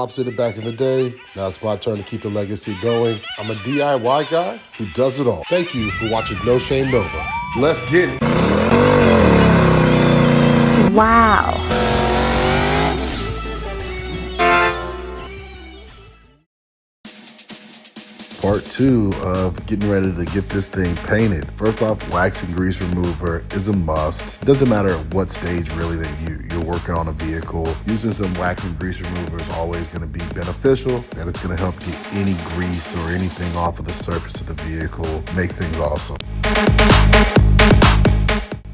Pops did it back in the day. Now it's my turn to keep the legacy going. I'm a DIY guy who does it all. Thank you for watching NoShame Nova. Let's get it. Wow. Part 2 of getting ready to get this thing painted. First off, wax and grease remover is a must. It doesn't matter at what stage really that you're working on a vehicle. Using some wax and grease remover is always going to be beneficial, and it's going to help get any grease or anything off of the surface of the vehicle. Makes things awesome.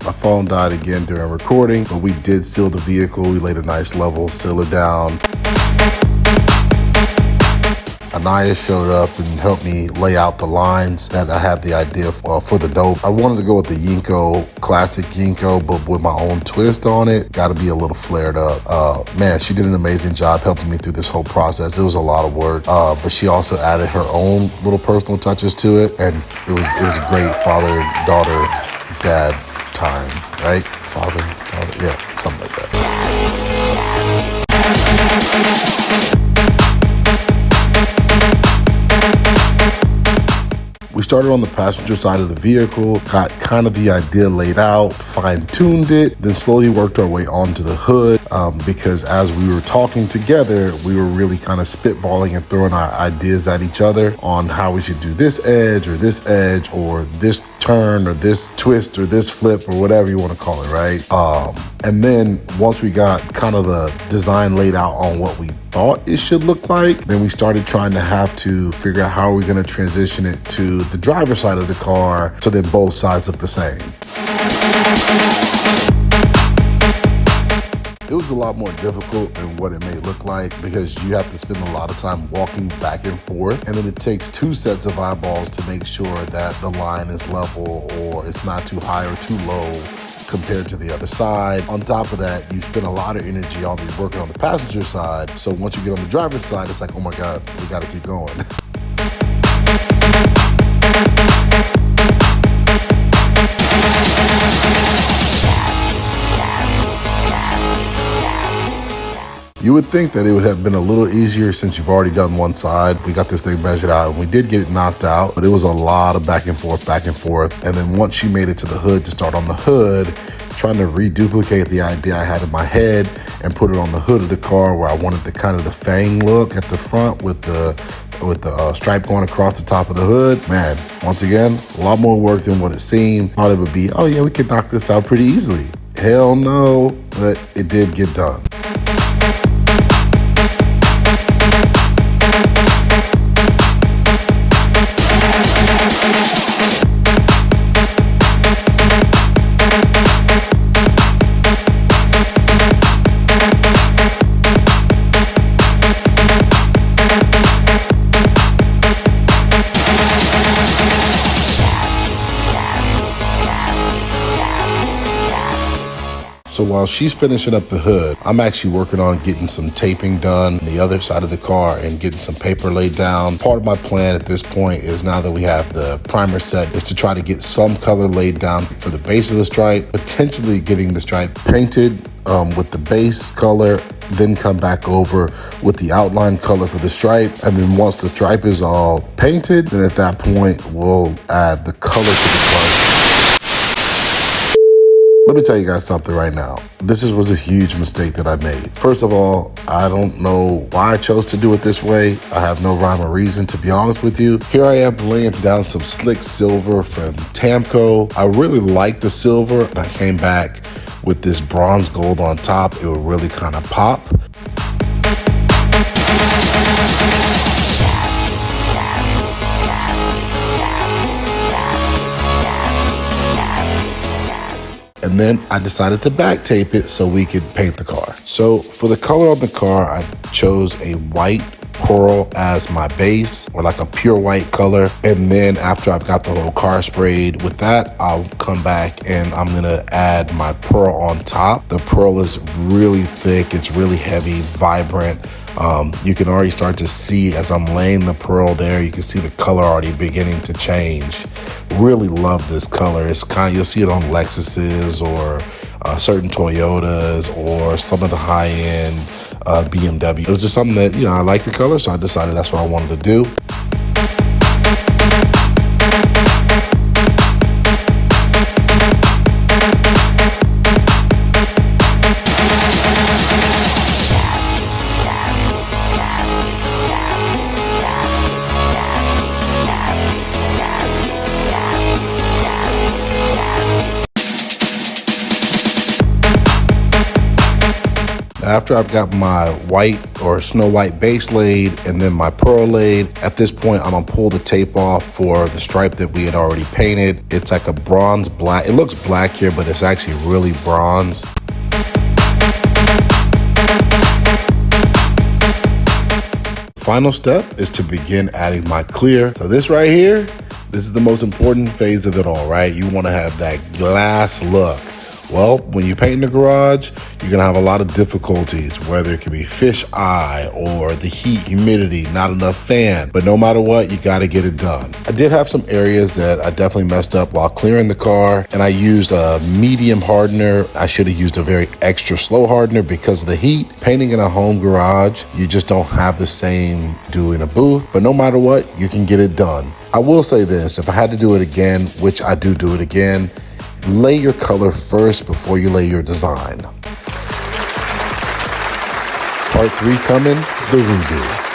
My phone died again during recording, but we did seal the vehicle. We laid a nice level sealer down. Anaya showed up and helped me lay out the lines that I had the idea for the Nova. I wanted to go with the Yinko, classic Yinko, but with my own twist on it. Got to be a little flared up. Man, she did an amazing job helping me through this whole process. It was a lot of work, but she also added her own little personal touches to it, and it was a great father, daughter, dad time, right? Father, daughter, yeah, something like that. We started on the passenger side of the vehicle, got kind of the idea laid out, fine-tuned it, then slowly worked our way onto the hood because as we were talking together, we were really kind of spitballing and throwing our ideas at each other on how we should do this edge or this turn or this twist or this flip or whatever you want to call it, right? And then once we got kind of the design laid out on what we thought it should look like, then we started trying to have to figure out how are we going to transition it to the driver's side of the car so that both sides look the same. It was a lot more difficult than what it may look like because you have to spend a lot of time walking back and forth, and then it takes two sets of eyeballs to make sure that the line is level or it's not too high or too low compared to the other side. On top of that, you spend a lot of energy on working on the passenger side, so once you get on the driver's side, it's like, oh my God, we gotta keep going. You would think that it would have been a little easier since you've already done one side. We got this thing measured out and we did get it knocked out, but it was a lot of back and forth. And then once she made it to the hood to start on the hood, trying to reduplicate the idea I had in my head and put it on the hood of the car where I wanted the kind of the fang look at the front with the stripe going across the top of the hood. Man, once again, a lot more work than what it seemed. Thought it would be, oh yeah, we could knock this out pretty easily. Hell no, but it did get done. So while she's finishing up the hood, I'm actually working on getting some taping done on the other side of the car and getting some paper laid down. Part of my plan at this point is, now that we have the primer set, is to try to get some color laid down for the base of the stripe, potentially getting the stripe painted with the base color, then come back over with the outline color for the stripe. And then once the stripe is all painted, then at that point, we'll add the color to the car. Let me tell you guys something right now. This was a huge mistake that I made. First of all, I don't know why I chose to do it this way. I have no rhyme or reason, to be honest with you. Here I am laying down some slick silver from Tamco. I really like the silver, and I came back with this bronze gold on top. It would really kind of pop. And then I decided to back tape it so we could paint the car. So for the color on the car, I chose a white pearl as my base, or like a pure white color. And then after I've got the whole car sprayed with that, I'll come back and I'm gonna add my pearl on top. The pearl is really thick, it's really heavy, vibrant. You can already start to see as I'm laying the pearl there, you can see the color already beginning to change. Really love this color. It's kind of, you'll see it on Lexuses or certain Toyotas or some of the high-end BMW. It was just something that, I like the color, so I decided that's what I wanted to do. After I've got my white or Snow White base laid and then my pearl laid, at this point I'm gonna pull the tape off for the stripe that we had already painted. It's like a bronze black. It looks black here, but it's actually really bronze. Final step is to begin adding my clear. So this right here, this is the most important phase of it all, right? You wanna have that glass look. Well, when you paint in the garage, you're gonna have a lot of difficulties, whether it could be fish eye or the heat, humidity, not enough fan. But no matter what, you gotta get it done. I did have some areas that I definitely messed up while clearing the car, and I used a medium hardener. I should have used a very extra slow hardener because of the heat. Painting in a home garage, you just don't have the same do in a booth, but no matter what, you can get it done. I will say this, if I had to do it again, which I do it again, lay your color first before you lay your design. Part 3 coming, the redo.